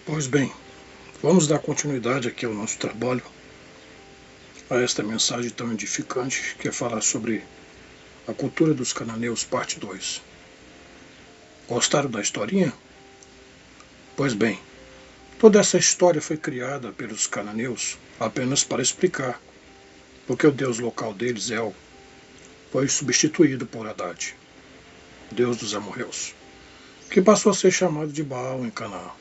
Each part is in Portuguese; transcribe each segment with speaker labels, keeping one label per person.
Speaker 1: Pois bem, vamos dar continuidade aqui ao nosso trabalho, a esta mensagem tão edificante, que é falar sobre a cultura dos cananeus, parte 2. Gostaram da historinha? Pois bem, toda essa história foi criada pelos cananeus apenas para explicar porque o deus local deles, El, foi substituído por Haddad, deus dos amorreus, que passou a ser chamado de Baal em Canaã.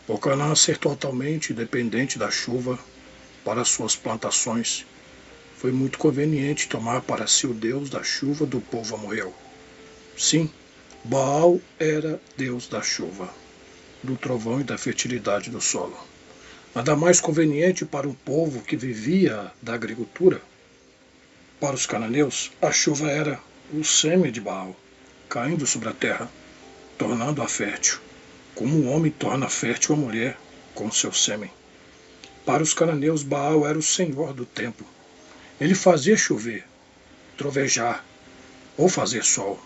Speaker 1: Por Canaã ser totalmente dependente da chuva para suas plantações, foi muito conveniente tomar para si o deus da chuva do povo amorreu. Sim, Baal era deus da chuva, do trovão e da fertilidade do solo. Nada mais conveniente para um povo que vivia da agricultura. Para os cananeus, a chuva era o sêmen de Baal, caindo sobre a terra, tornando-a fértil, como um homem torna fértil a mulher com seu sêmen. Para os cananeus, Baal era o senhor do tempo. Ele fazia chover, trovejar ou fazer sol.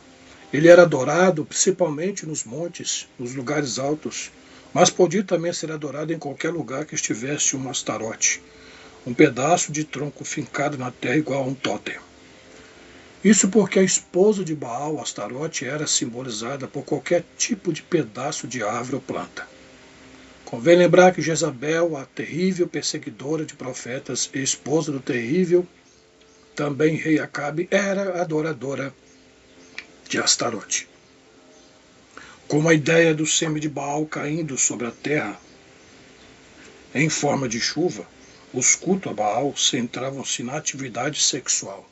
Speaker 1: Ele era adorado principalmente nos montes, nos lugares altos, mas podia também ser adorado em qualquer lugar que estivesse um Astarote, um pedaço de tronco fincado na terra igual a um tótem. Isso porque a esposa de Baal, Astarote, era simbolizada por qualquer tipo de pedaço de árvore ou planta. Convém lembrar que Jezabel, a terrível perseguidora de profetas e esposa do terrível, também rei Acabe, era adoradora de Astarote. Como a ideia do sêmen de Baal caindo sobre a terra em forma de chuva, os cultos a Baal centravam-se na atividade sexual.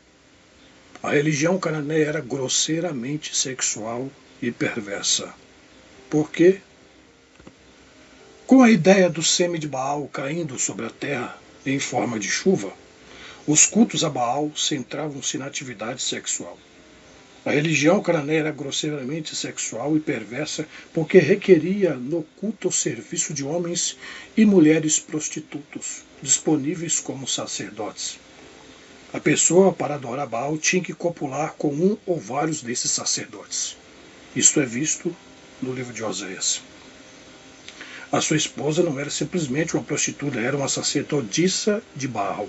Speaker 1: A religião cananeia era grosseiramente sexual e perversa. Por quê? Com a ideia do sêmen de Baal caindo sobre a terra em forma de chuva, os cultos a Baal centravam-se na atividade sexual. A religião cananeia era grosseiramente sexual e perversa porque requeria no culto o serviço de homens e mulheres prostitutos, disponíveis como sacerdotes. A pessoa, para adorar Baal, tinha que copular com um ou vários desses sacerdotes. Isto é visto no livro de Oséias. A sua esposa não era simplesmente uma prostituta, era uma sacerdotisa de Baal.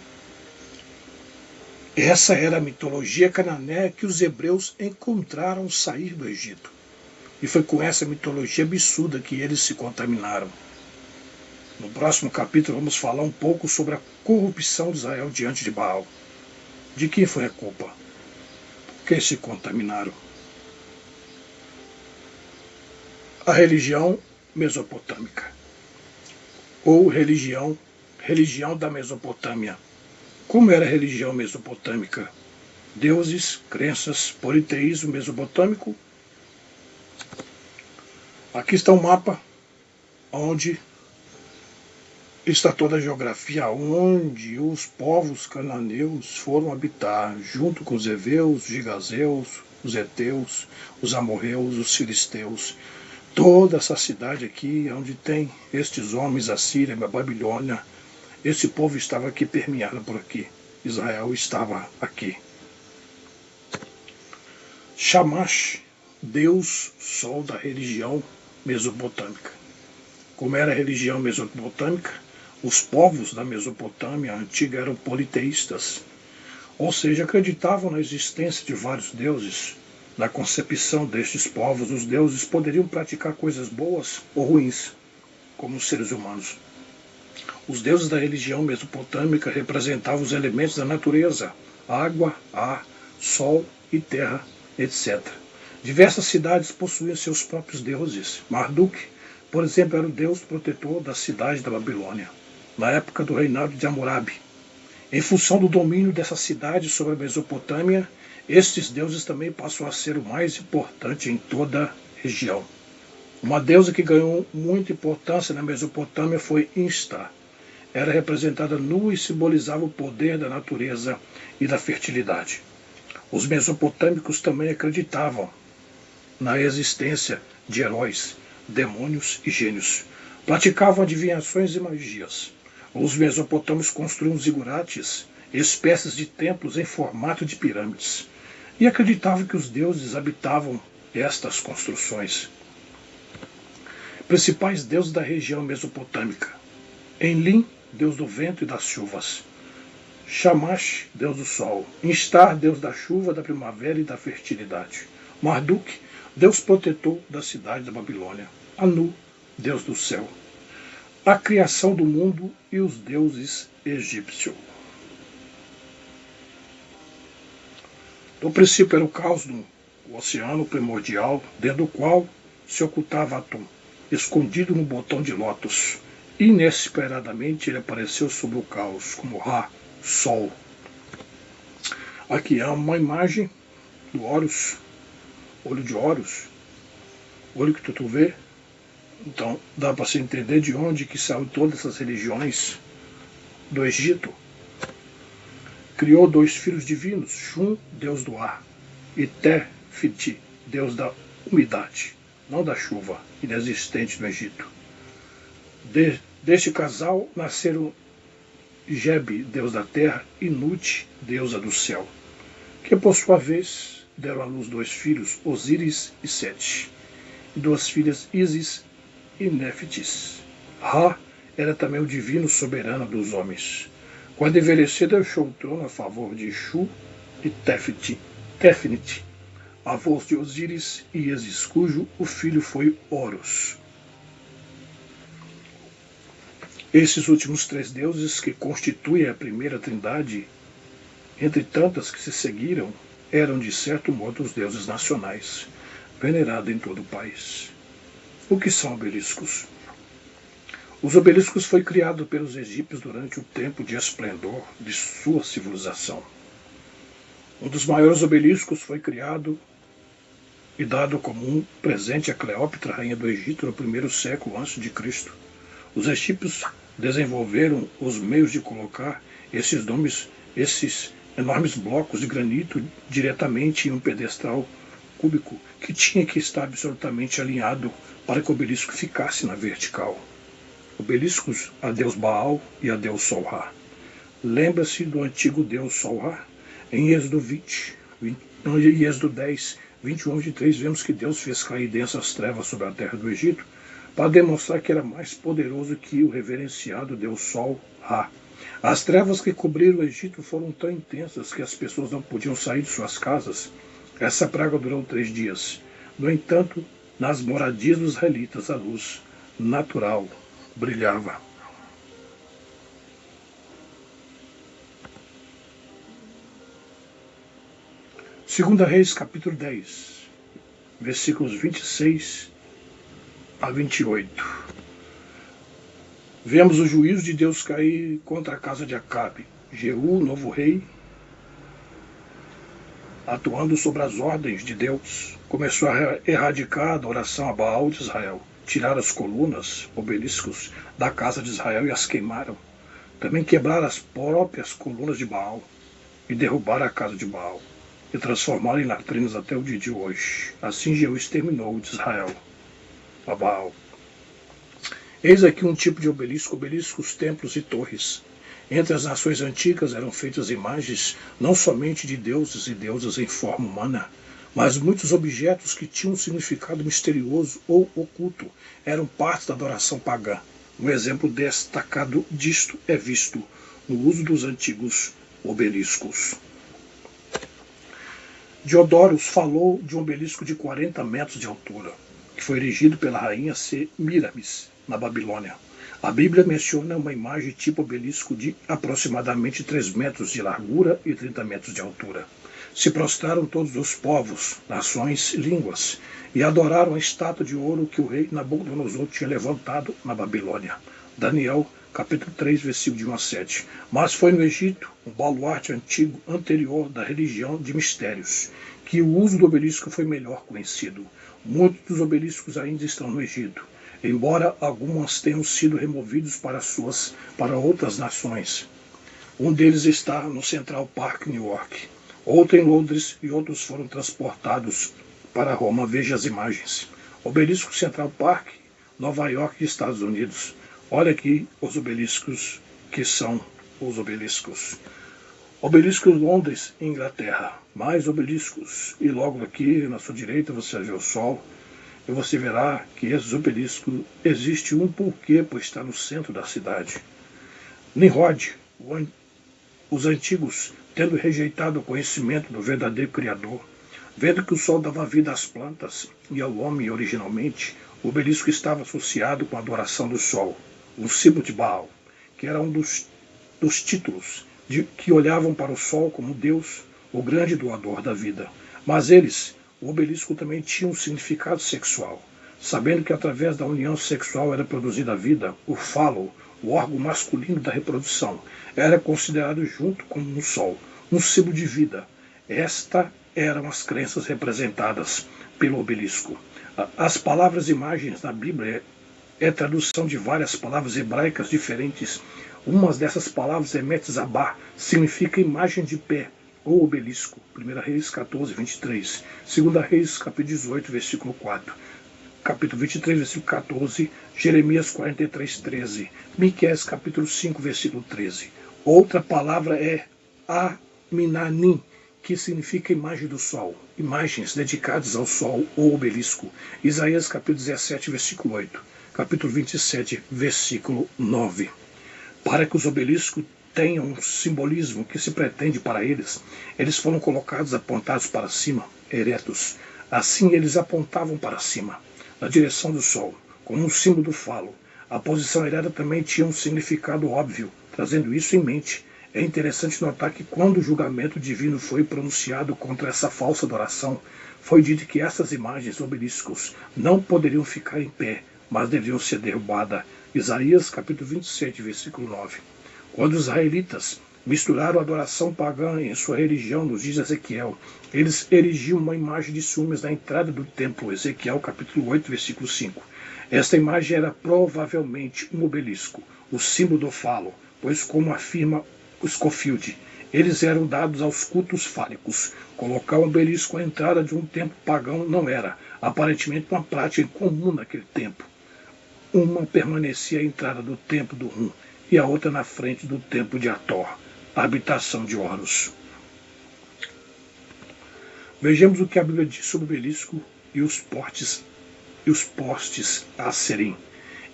Speaker 1: Essa era a mitologia cananeia que os hebreus encontraram sair do Egito. E foi com essa mitologia absurda que eles se contaminaram. No próximo capítulo vamos falar um pouco sobre a corrupção de Israel diante de Baal. De quem foi a culpa? Por que se contaminaram? A religião mesopotâmica, ou religião da Mesopotâmia. Como era a religião mesopotâmica? Deuses, crenças, politeísmo mesopotâmico. Aqui está um mapa onde está toda a geografia onde os povos cananeus foram habitar, junto com os heveus, os gigazeus, os heteus, os amorreus, os filisteus. Toda essa cidade aqui, onde tem estes homens, a Síria, a Babilônia, esse povo estava aqui permeado por aqui. Israel estava aqui. Shamash, Deus Sol da religião mesopotâmica. Como era a religião mesopotâmica, os povos da Mesopotâmia antiga eram politeístas, ou seja, acreditavam na existência de vários deuses. Na concepção destes povos, os deuses poderiam praticar coisas boas ou ruins, como os seres humanos. Os deuses da religião mesopotâmica representavam os elementos da natureza, água, ar, sol e terra, etc. Diversas cidades possuíam seus próprios deuses. Marduk, por exemplo, era o deus protetor da cidade da Babilônia, na época do reinado de Hammurabi. Em função do domínio dessa cidade sobre a Mesopotâmia, estes deuses também passou a ser o mais importante em toda a região. Uma deusa que ganhou muita importância na Mesopotâmia foi Insta. Era representada nua e simbolizava o poder da natureza e da fertilidade. Os mesopotâmicos também acreditavam na existência de heróis, demônios e gênios. Praticavam adivinhações e magias. Os mesopotâmicos construíam zigurates, espécies de templos em formato de pirâmides, e acreditavam que os deuses habitavam estas construções. Principais deuses da região mesopotâmica: Enlim, deus do vento e das chuvas; Shamash, deus do sol; Instar, deus da chuva, da primavera e da fertilidade; Marduk, deus protetor da cidade da Babilônia; Anu, deus do céu; a criação do mundo e os deuses egípcios. No princípio era o caos do oceano primordial, dentro do qual se ocultava Atum, escondido no botão de lótus. Inesperadamente ele apareceu sobre o caos, como Ra, Sol. Aqui há uma imagem do Horus, olho de Horus, olho que tu vê. Então dá para se entender de onde que saiu todas essas religiões do Egito. Criou dois filhos divinos, Shum, deus do ar, e Tefiti, deus da umidade, não da chuva, inexistente no Egito. Deste casal nasceram Geb, deus da terra, e Nut, deusa do céu, que por sua vez deram à luz dois filhos, Osíris e Sete, e duas filhas, Ísis e Néfitis. Ra era também o divino soberano dos homens. Quando envelheceu, deixou o trono a favor de Shu e Tefnit, avós de Osíris e Ísis, cujo o filho foi Horus. Esses últimos três deuses, que constituem a primeira trindade, entre tantas que se seguiram, eram de certo modo os deuses nacionais, venerados em todo o país. O que são obeliscos? Os obeliscos foi criado pelos egípcios durante o tempo de esplendor de sua civilização. Um dos maiores obeliscos foi criado e dado como um presente a Cleópatra, rainha do Egito, no primeiro século a.C. Os egípcios desenvolveram os meios de colocar esses enormes blocos de granito diretamente em um pedestal cúbico que tinha que estar absolutamente alinhado para que o obelisco ficasse na vertical. Obeliscos a deus Baal e a deus Sol-Ra. Lembra-se do antigo deus Sol-Ra? Em Êxodo 10, 21 e 23, vemos que Deus fez cair densas trevas sobre a terra do Egito para demonstrar que era mais poderoso que o reverenciado deus Sol-Ra. As trevas que cobriram o Egito foram tão intensas que as pessoas não podiam sair de suas casas. Essa praga durou 3 dias. No entanto, nas moradias dos israelitas, a luz natural brilhava. Segunda Reis, capítulo 10, versículos 26 a 28. Vemos o juízo de Deus cair contra a casa de Acabe. Jeú, novo rei, atuando sobre as ordens de Deus, começou a erradicar a adoração a Baal de Israel. Tiraram as colunas, obeliscos, da casa de Israel e as queimaram. Também quebraram as próprias colunas de Baal e derrubaram a casa de Baal e transformaram em latrinas até o dia de hoje. Assim Jeú exterminou de Israel a Baal. Eis aqui um tipo de obelisco, obeliscos, templos e torres. Entre as nações antigas eram feitas imagens não somente de deuses e deusas em forma humana, mas muitos objetos que tinham um significado misterioso ou oculto eram parte da adoração pagã. Um exemplo destacado disto é visto no uso dos antigos obeliscos. Diodorus falou de um obelisco de 40 metros de altura, que foi erigido pela rainha Semiramis, na Babilônia. A Bíblia menciona uma imagem tipo obelisco de aproximadamente 3 metros de largura e 30 metros de altura. Se prostraram todos os povos, nações, línguas, e adoraram a estátua de ouro que o rei Nabucodonosor tinha levantado na Babilônia. Daniel, capítulo 3, versículo de 1 a 7. Mas foi no Egito, um baluarte antigo anterior da religião de mistérios, que o uso do obelisco foi melhor conhecido. Muitos dos obeliscos ainda estão no Egito, embora algumas tenham sido removidos para outras nações. Um deles está no Central Park, New York, outro em Londres e outros foram transportados para Roma. Veja as imagens. Obelisco Central Park, Nova York, Estados Unidos. Olha aqui os obeliscos que são os obeliscos. Obelisco Londres, Inglaterra. Mais obeliscos. E logo aqui na sua direita você vê o sol. e você verá que esses obeliscos existe um porquê, pois está no centro da cidade. Nimrod, os antigos, tendo rejeitado o conhecimento do verdadeiro Criador, vendo que o sol dava vida às plantas e ao homem originalmente, o obelisco estava associado com a adoração do sol, um símbolo de Baal, que era um dos títulos que olhavam para o sol como Deus, o grande doador da vida. Mas eles, o obelisco também tinha um significado sexual. Sabendo que através da união sexual era produzida a vida, o falo, o órgão masculino da reprodução, era considerado junto com o sol, um símbolo de vida. Estas eram as crenças representadas pelo obelisco. As palavras imagens na Bíblia é tradução de várias palavras hebraicas diferentes. Uma dessas palavras é Metzabá, significa imagem de pé, ou obelisco. 1 Reis 14, 23. 2 Reis, capítulo 18, versículo 4. Capítulo 23, versículo 14. Jeremias 43, 13. Miqueias, capítulo 5, versículo 13. Outra palavra é Aminanim, que significa imagem do sol. Imagens dedicadas ao sol ou obelisco. Isaías, capítulo 17, versículo 8. Capítulo 27, versículo 9. Para que os obeliscos tenham um simbolismo que se pretende para eles, eles foram colocados apontados para cima, eretos. Assim eles apontavam para cima, na direção do sol, como um símbolo do falo. A posição ereta também tinha um significado óbvio. Trazendo isso em mente, é interessante notar que quando o julgamento divino foi pronunciado contra essa falsa adoração, foi dito que essas imagens obeliscos não poderiam ficar em pé, mas deveriam ser derrubadas. Isaías capítulo 27, versículo 9. Quando os israelitas misturaram a adoração pagã em sua religião nos dias de Ezequiel, eles erigiam uma imagem de ciúmes na entrada do templo, Ezequiel capítulo 8, versículo 5. Esta imagem era provavelmente um obelisco, o símbolo do falo, pois como afirma Scofield, eles eram dados aos cultos fálicos. Colocar um obelisco à entrada de um templo pagão não era, aparentemente, uma prática comum naquele tempo. Uma permanecia à entrada do templo do Rum e a outra na frente do templo de Ator, a habitação de Horus. Vejamos o que a Bíblia diz sobre o obelisco e os postes a Asserim.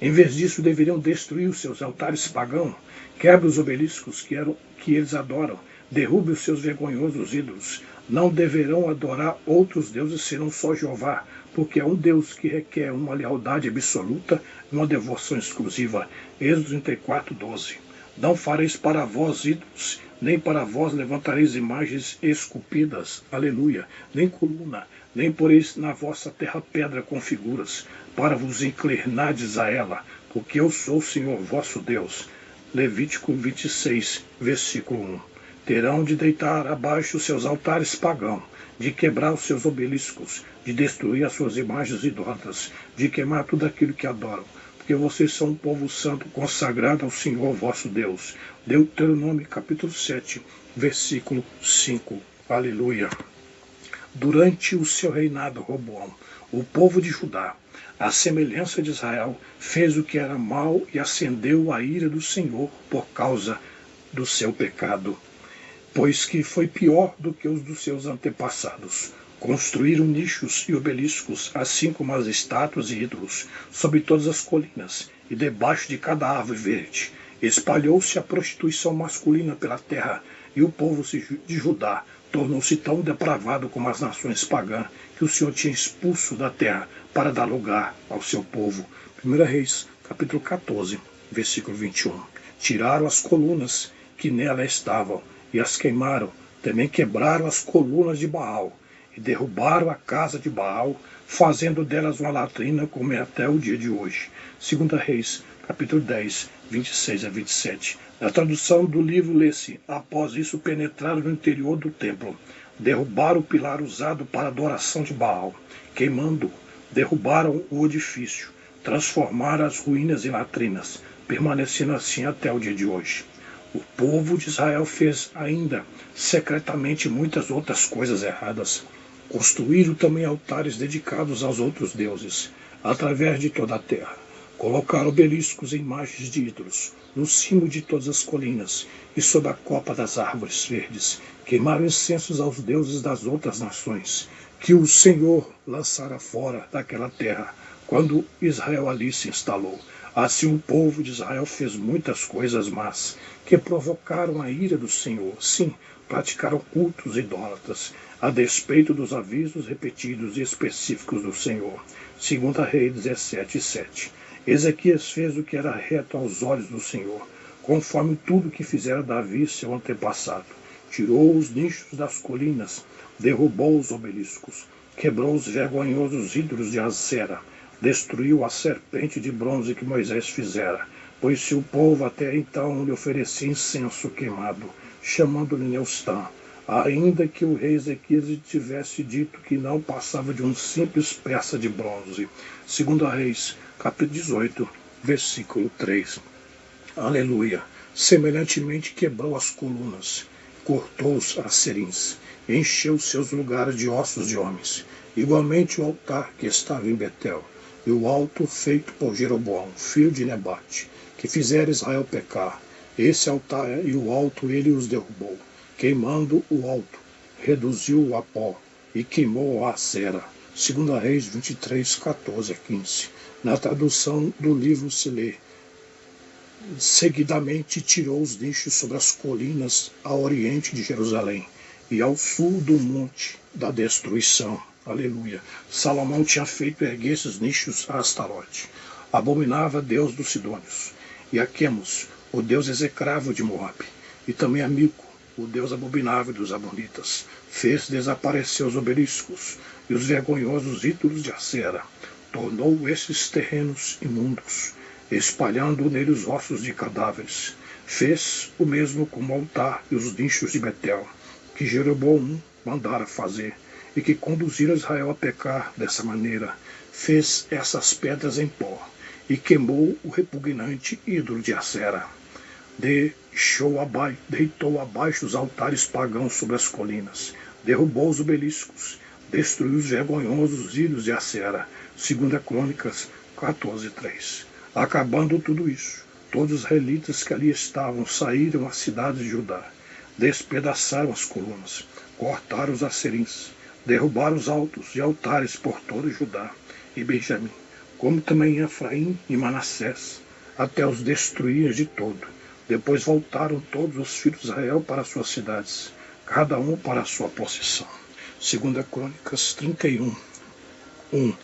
Speaker 1: Em vez disso, deveriam destruir os seus altares pagãos, quebre os obeliscos que eles adoram, derrube os seus vergonhosos ídolos. Não deverão adorar outros deuses senão só Jeová, porque é um Deus que requer uma lealdade absoluta e uma devoção exclusiva. Êxodo 34, 12. Não fareis para vós ídolos, nem para vós levantareis imagens esculpidas, aleluia, nem coluna, nem poreis na vossa terra pedra com figuras, para vos inclinardes a ela, porque eu sou o Senhor vosso Deus. Levítico 26, versículo 1. Terão de deitar abaixo seus altares pagãos, de quebrar os seus obeliscos, de destruir as suas imagens idólatras, de queimar tudo aquilo que adoram, porque vocês são um povo santo consagrado ao Senhor vosso Deus. Deuteronômio capítulo 7, versículo 5. Aleluia. Durante o seu reinado, Roboão, o povo de Judá, à semelhança de Israel, fez o que era mal e acendeu a ira do Senhor por causa do seu pecado, pois que foi pior do que os dos seus antepassados. Construíram nichos e obeliscos, assim como as estátuas e ídolos, sobre todas as colinas e debaixo de cada árvore verde. Espalhou-se a prostituição masculina pela terra, e o povo de Judá tornou-se tão depravado como as nações pagãs que o Senhor tinha expulso da terra para dar lugar ao seu povo. 1 Reis, capítulo 14, versículo 21. Tiraram as colunas que nela estavam e as queimaram. Também quebraram as colunas de Baal e derrubaram a casa de Baal, fazendo delas uma latrina, como é até o dia de hoje. 2 Reis, capítulo 10, 26 a 27. Na tradução do livro lê-se: após isso penetraram no interior do templo, derrubaram o pilar usado para a adoração de Baal, queimando, derrubaram o edifício, transformaram as ruínas em latrinas, permanecendo assim até o dia de hoje. O povo de Israel fez ainda secretamente muitas outras coisas erradas. Construíram também altares dedicados aos outros deuses, através de toda a terra. Colocaram obeliscos e imagens de ídolos no cimo de todas as colinas e sob a copa das árvores verdes. Queimaram incensos aos deuses das outras nações, que o Senhor lançara fora daquela terra, quando Israel ali se instalou. Assim o povo de Israel fez muitas coisas más, que provocaram a ira do Senhor. Sim, praticaram cultos idólatras, a despeito dos avisos repetidos e específicos do Senhor. 2 Reis 17:7. Ezequias fez o que era reto aos olhos do Senhor, conforme tudo que fizera Davi, seu antepassado. Tirou os nichos das colinas, derrubou os obeliscos, quebrou os vergonhosos ídolos de Asera, destruiu a serpente de bronze que Moisés fizera, pois se o povo até então lhe oferecia incenso queimado, chamando-lhe Neustã, ainda que o rei Ezequias tivesse dito que não passava de um simples peça de bronze. 2 Reis, capítulo 18, versículo 3. Aleluia! Semelhantemente quebrou as colunas, cortou os acerins, encheu seus lugares de ossos de homens. Igualmente o altar que estava em Betel, e o alto feito por Jeroboão, filho de Nebate, que fizera Israel pecar. Esse altar e o alto ele os derrubou, queimando o alto, reduziu-o a pó e queimou a Asera. 2 Reis 23, 14 a 15. Na tradução do livro se lê: seguidamente tirou os nichos sobre as colinas a oriente de Jerusalém e ao sul do monte da destruição. Aleluia. Salomão tinha feito erguer esses nichos a Astarote. Abominava Deus dos Sidônios, e a Quemos, o Deus execrável de Moabe, e também a Mico, o Deus abominável dos Amonitas. Fez desaparecer os obeliscos e os vergonhosos ídolos de Asera. Tornou esses terrenos imundos, espalhando nele os ossos de cadáveres. Fez o mesmo com o altar e os nichos de Betel, que Jeroboão mandara fazer, e que conduziram Israel a pecar dessa maneira. Fez essas pedras em pó, e queimou o repugnante ídolo de Asera. Deitou abaixo os altares pagãos sobre as colinas, derrubou os obeliscos, destruiu os vergonhosos ídolos de Asera. 2 Crônicas 14:3. Acabando tudo isso, todos os israelitas que ali estavam saíram às cidades de Judá, despedaçaram as colunas, cortaram os acerins, derrubaram os altos e altares por todo Judá e Benjamim, como também Efraim e Manassés, até os destruir de todo. Depois voltaram todos os filhos de Israel para suas cidades, cada um para a sua possessão. 2 Crônicas 31:1.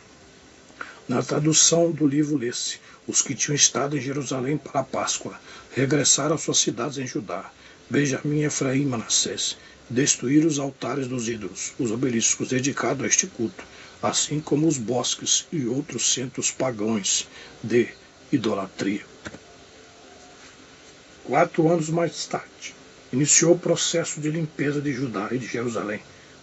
Speaker 1: Na tradução do livro lê-se: os que tinham estado em Jerusalém para a Páscoa regressaram às suas cidades em Judá, Benjamim, Efraim e Manassés, destruíram os altares dos ídolos, os obeliscos dedicados a este culto, assim como os bosques e outros centros pagãos de idolatria. 4 anos mais tarde, iniciou o processo de limpeza de Judá e de Jerusalém,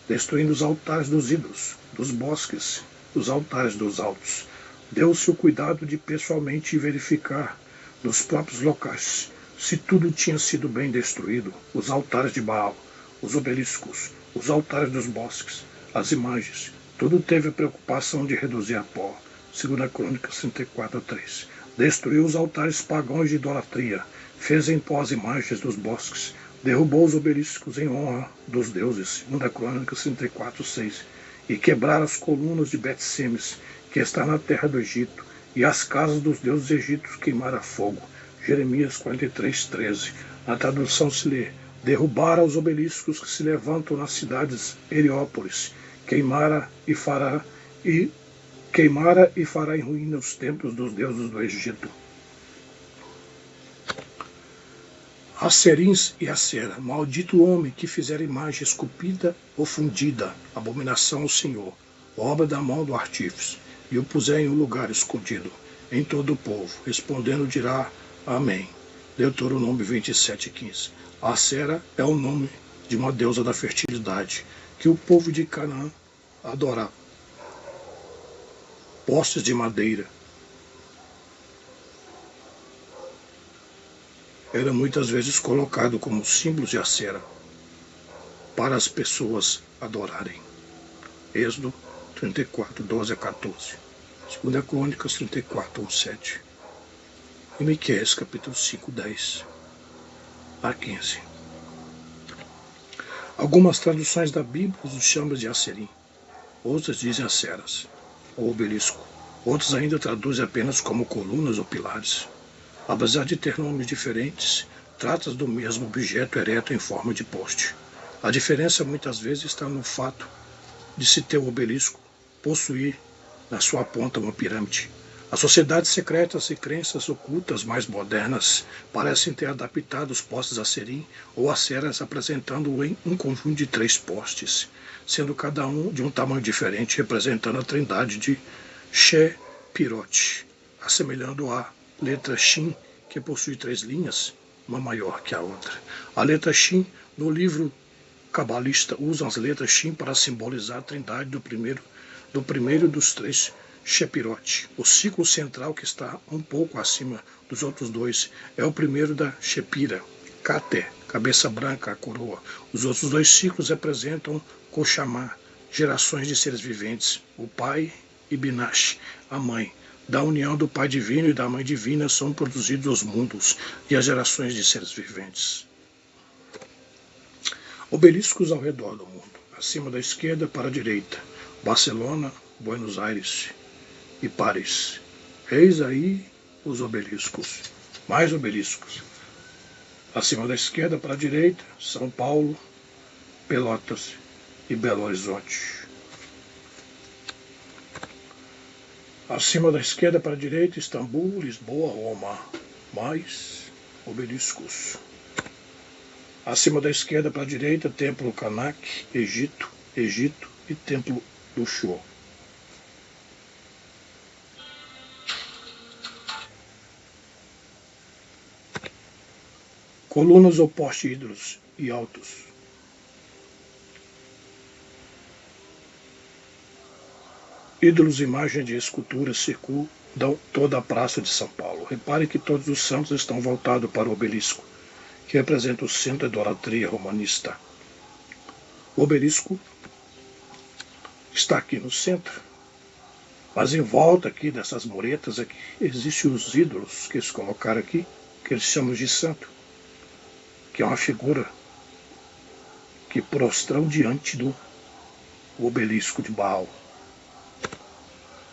Speaker 1: destruindo os altares dos ídolos, dos bosques, os altares dos altos. Deu-se o cuidado de pessoalmente verificar nos próprios locais se tudo tinha sido bem destruído, os altares de Baal, os obeliscos, os altares dos bosques, as imagens. Tudo teve a preocupação de reduzir a pó. 2 Crônicas 34:3. Destruiu os altares pagãos de idolatria, fez em pó as imagens dos bosques, derrubou os obeliscos em honra dos deuses. 2 Crônicas 34:6. E quebraram as colunas de Bet-Semes, que está na terra do Egito, e as casas dos deuses egípcios queimaram a fogo. Jeremias 43:13. Na tradução se lê: derrubaram os obeliscos que se levantam nas cidades Heliópolis, queimara e fará em ruína os templos dos deuses do Egito. Acerins e Asera, maldito o homem que fizer imagem esculpida ou fundida, abominação ao Senhor, obra da mão do artífice, e o puser em um lugar escondido, em todo o povo, respondendo dirá Amém. Deuteronômio 27:15. Asera é o nome de uma deusa da fertilidade, que o povo de Canaã adorava. Postes de madeira era muitas vezes colocado como símbolos de Asera para as pessoas adorarem. Êxodo 34:12 a 14. 2 Crônicas 34:1-7. em Miqueias capítulo 5, 10 a 15. Algumas traduções da Bíblia os chamam de Asserim, outras dizem Aceras, ou obelisco. Outros ainda traduzem apenas como colunas ou pilares. Apesar de ter nomes diferentes, trata-se do mesmo objeto ereto em forma de poste. A diferença muitas vezes está no fato de se ter o obelisco possuir na sua ponta uma pirâmide. As sociedades secretas e crenças ocultas mais modernas parecem ter adaptado os postes Asserim ou Aceras, apresentando um conjunto de 3 postes, sendo cada um de um tamanho diferente, representando a trindade de Shepirot, assemelhando a letra Shin, que possui 3 linhas, uma maior que a outra. A letra Shin, no livro cabalista, usa as letras Shin para simbolizar a trindade do primeiro dos 3 Shepirot. O ciclo central, que está um pouco acima dos outros 2, é o primeiro da Shepira, Kate, cabeça branca, a coroa. Os outros 2 ciclos representam Koshamá, gerações de seres viventes, o pai, e Binash, a mãe. Da união do Pai Divino e da Mãe Divina são produzidos os mundos e as gerações de seres viventes. Obeliscos ao redor do mundo. Acima da esquerda para a direita, Barcelona, Buenos Aires e Paris. Eis aí os obeliscos. Mais obeliscos. Acima da esquerda para a direita, São Paulo, Pelotas e Belo Horizonte. Acima da esquerda para a direita, Istambul, Lisboa, Roma. Mais obeliscos. Acima da esquerda para a direita, Templo Karnak, Egito e Templo do Shô. Colunas ou postes ídolos e altos. Ídolos e imagens de esculturas circundam toda a praça de São Paulo. Repare que todos os santos estão voltados para o obelisco, que representa o centro da idolatria romanista. O obelisco está aqui no centro, mas em volta aqui dessas muretas aqui existem os ídolos que eles colocaram aqui, que eles chamam de santo, que é uma figura que prostram diante do obelisco de Baal.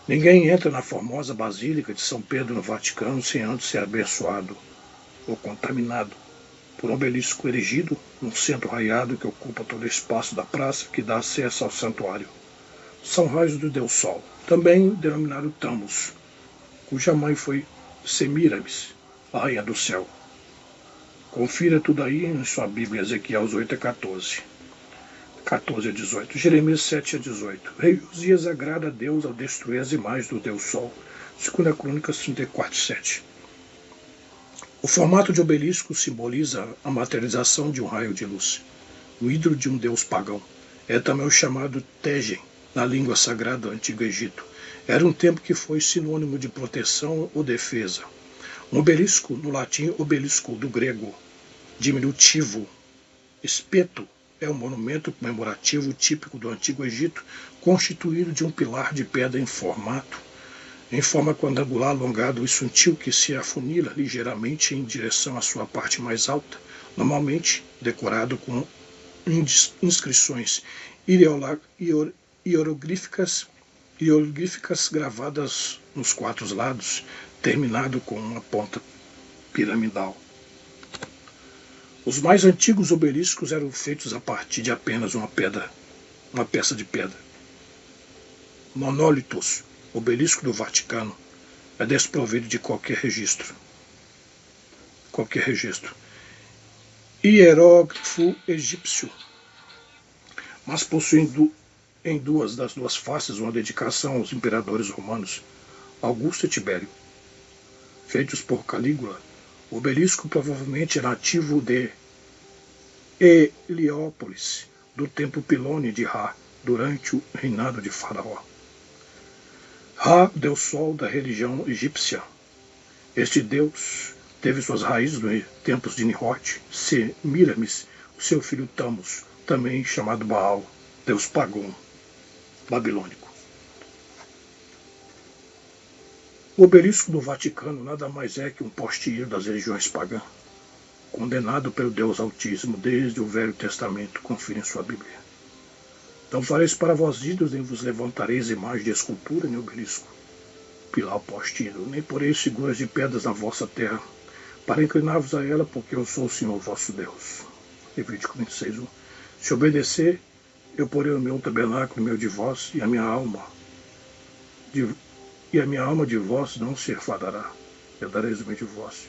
Speaker 1: Ninguém entra na formosa Basílica de São Pedro no Vaticano sem antes ser abençoado ou contaminado por um obelisco erigido num centro raiado que ocupa todo o espaço da praça que dá acesso ao santuário. São raios do Deus Sol, também denominado Tammuz, cuja mãe foi Semíramis, a rainha do céu. Confira tudo aí em sua Bíblia, Ezequiel 8 a 14. 14 a 18. Jeremias 7 a 18. Rei Uzias agrada a Deus ao destruir as imagens do Deus Sol. 2 Crônicas 34, 7. O formato de obelisco simboliza a materialização de um raio de luz, o ídolo de um deus pagão. É também o chamado Tegen, na língua sagrada do Antigo Egito. Era um templo que foi sinônimo de proteção ou defesa. Um obelisco, no latim obelisco, do grego, diminutivo, espeto, é um monumento comemorativo típico do Antigo Egito, constituído de um pilar de pedra em forma quadrangular alongado e sutil que se afunila ligeiramente em direção à sua parte mais alta, normalmente decorado com inscrições hieroglíficas gravadas nos 4 lados, terminado com uma ponta piramidal. Os mais antigos obeliscos eram feitos a partir de apenas uma peça de pedra. Monólitos, obelisco do Vaticano, é desprovido de qualquer registro. Hieróglifo egípcio, mas possui em duas das duas faces uma dedicação aos imperadores romanos, Augusto e Tibério. Feitos por Calígula, o obelisco provavelmente é nativo de Heliópolis, do templo Pilone de Ra, durante o reinado de Faraó. Ra, deus sol da religião egípcia. Este deus teve suas raízes nos templos de Nimrod, Semíramis, o seu filho Tammuz, também chamado Baal, deus pagão babilônico. O obelisco do Vaticano nada mais é que um posteiro das religiões pagãs, condenado pelo Deus Altíssimo desde o Velho Testamento, confira em sua Bíblia. Então fareis para vós ídolos, nem vos levantareis imagem de escultura, nem obelisco, pilar postido, nem poreis figuras de pedras na vossa terra, para inclinar-vos a ela, porque eu sou o Senhor vosso Deus. Levítico 26:1. Se obedecer, eu porei o meu tabernáculo no meio de vós, e a minha alma de vós não se enfadará. Eu dareis o meio de vós,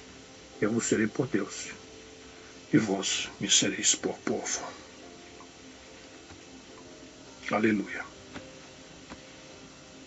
Speaker 1: eu vos serei por Deus, e vós me sereis por povo. Aleluia.